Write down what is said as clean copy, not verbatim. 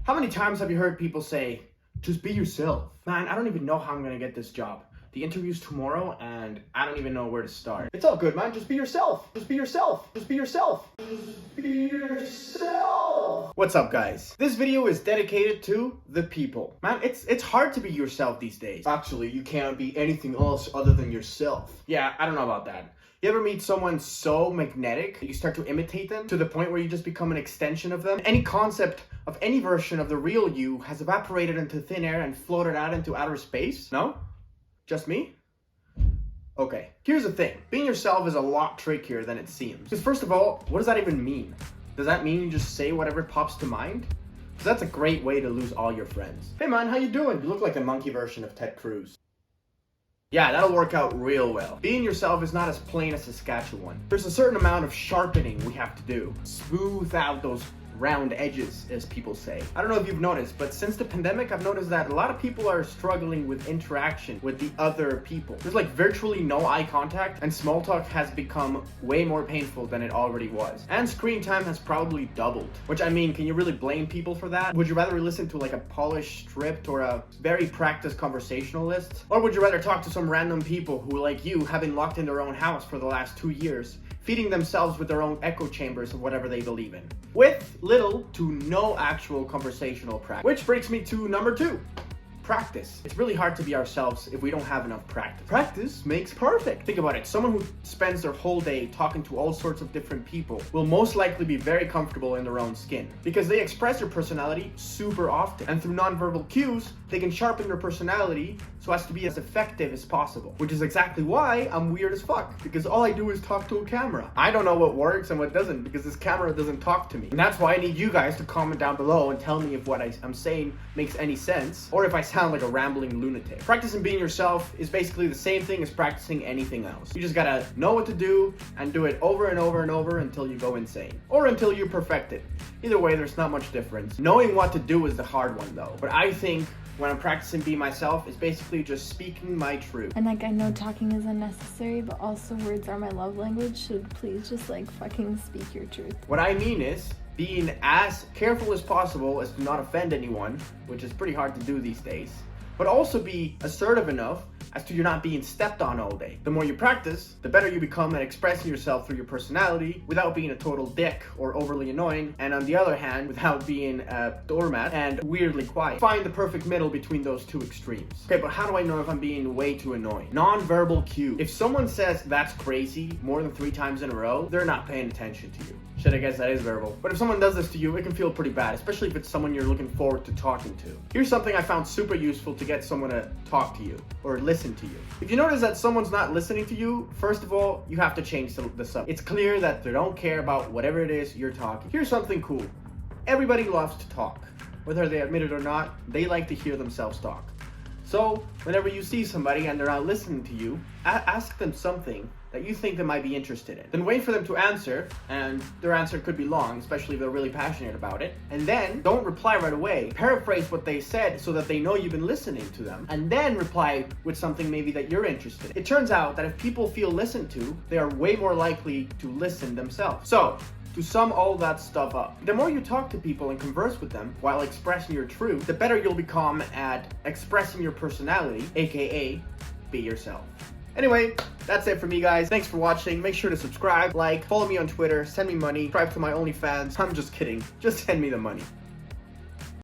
How many times have you heard people say, just be yourself? Man, I don't even know how I'm gonna get this job. The interview's tomorrow and I don't even know where to start. It's all good, man. Just be yourself. Just be yourself. Just be yourself. Just be yourself. What's up, guys? This video is dedicated to the people. Man, it's hard to be yourself these days. Actually, you can't be anything else other than yourself. Yeah, I don't know about that. You ever meet someone so magnetic that you start to imitate them to the point where you just become an extension of them? Any concept of any version of the real you has evaporated into thin air and floated out into outer space? No? Just me? Okay, here's the thing. Being yourself is a lot trickier than it seems. Because first of all, what does that even mean? Does that mean you just say whatever pops to mind? Because that's a great way to lose all your friends. Hey man, how you doing? You look like the monkey version of Ted Cruz. Yeah, that'll work out real well. Being yourself is not as plain as Saskatchewan. There's a certain amount of sharpening we have to do. Smooth out those round edges, as people say. I don't know if you've noticed, but since the pandemic, I've noticed that a lot of people are struggling with interaction with the other people. There's like virtually no eye contact, and small talk has become way more painful than it already was. And screen time has probably doubled. Which, I mean, can you really blame people for that? Would you rather listen to like a polished script or a very practiced conversationalist? Or would you rather talk to some random people who, like you, have been locked in their own house for the last 2 years, feeding themselves with their own echo chambers of whatever they believe in, with little to no actual conversational practice? Which brings me to number 2. Practice. It's really hard to be ourselves if we don't have enough practice. Practice makes perfect. Think about it. Someone who spends their whole day talking to all sorts of different people will most likely be very comfortable in their own skin because they express their personality super often. And through nonverbal cues, they can sharpen their personality so as to be as effective as possible. Which is exactly why I'm weird as fuck, because all I do is talk to a camera. I don't know what works and what doesn't because this camera doesn't talk to me. And that's why I need you guys to comment down below and tell me if what I'm saying makes any sense or if I sound like a rambling lunatic. Practicing being yourself is basically the same thing as practicing anything else. You just gotta know what to do and do it over and over and over until you go insane. Or until you perfect it. Either way, there's not much difference. Knowing what to do is the hard one though. But I think when I'm practicing being myself, it's basically just speaking my truth. And like, I know talking is unnecessary, but also words are my love language. Should please just like fucking speak your truth. What I mean is being as careful as possible as to not offend anyone, which is pretty hard to do these days, but also be assertive enough as to you're not being stepped on all day. The more you practice, the better you become at expressing yourself through your personality without being a total dick or overly annoying, and on the other hand, without being a doormat and weirdly quiet. Find the perfect middle between those two extremes. Okay, but how do I know if I'm being way too annoying? Non-verbal cue. If someone says that's crazy more than 3 times in a row, they're not paying attention to you. Shit, I guess that is verbal. But if someone does this to you, it can feel pretty bad, especially if it's someone you're looking forward to talking to. Here's something I found super useful to get someone to talk to you or listen to you. If you notice that someone's not listening to you, first of all, you have to change the subject. It's clear that they don't care about whatever it is you're talking. Here's something cool. Everybody loves to talk. Whether they admit it or not, they like to hear themselves talk. So, whenever you see somebody and they're not listening to you, ask them something that you think they might be interested in. Then wait for them to answer, and their answer could be long, especially if they're really passionate about it. And then, don't reply right away. Paraphrase what they said so that they know you've been listening to them. And then reply with something maybe that you're interested in. It turns out that if people feel listened to, they are way more likely to listen themselves. So, to sum all that stuff up, the more you talk to people and converse with them while expressing your truth, the better you'll become at expressing your personality, aka be yourself. Anyway, that's it for me, guys. Thanks for watching. Make sure to subscribe, like, follow me on Twitter, send me money, subscribe to my OnlyFans. I'm just kidding. Just send me the money.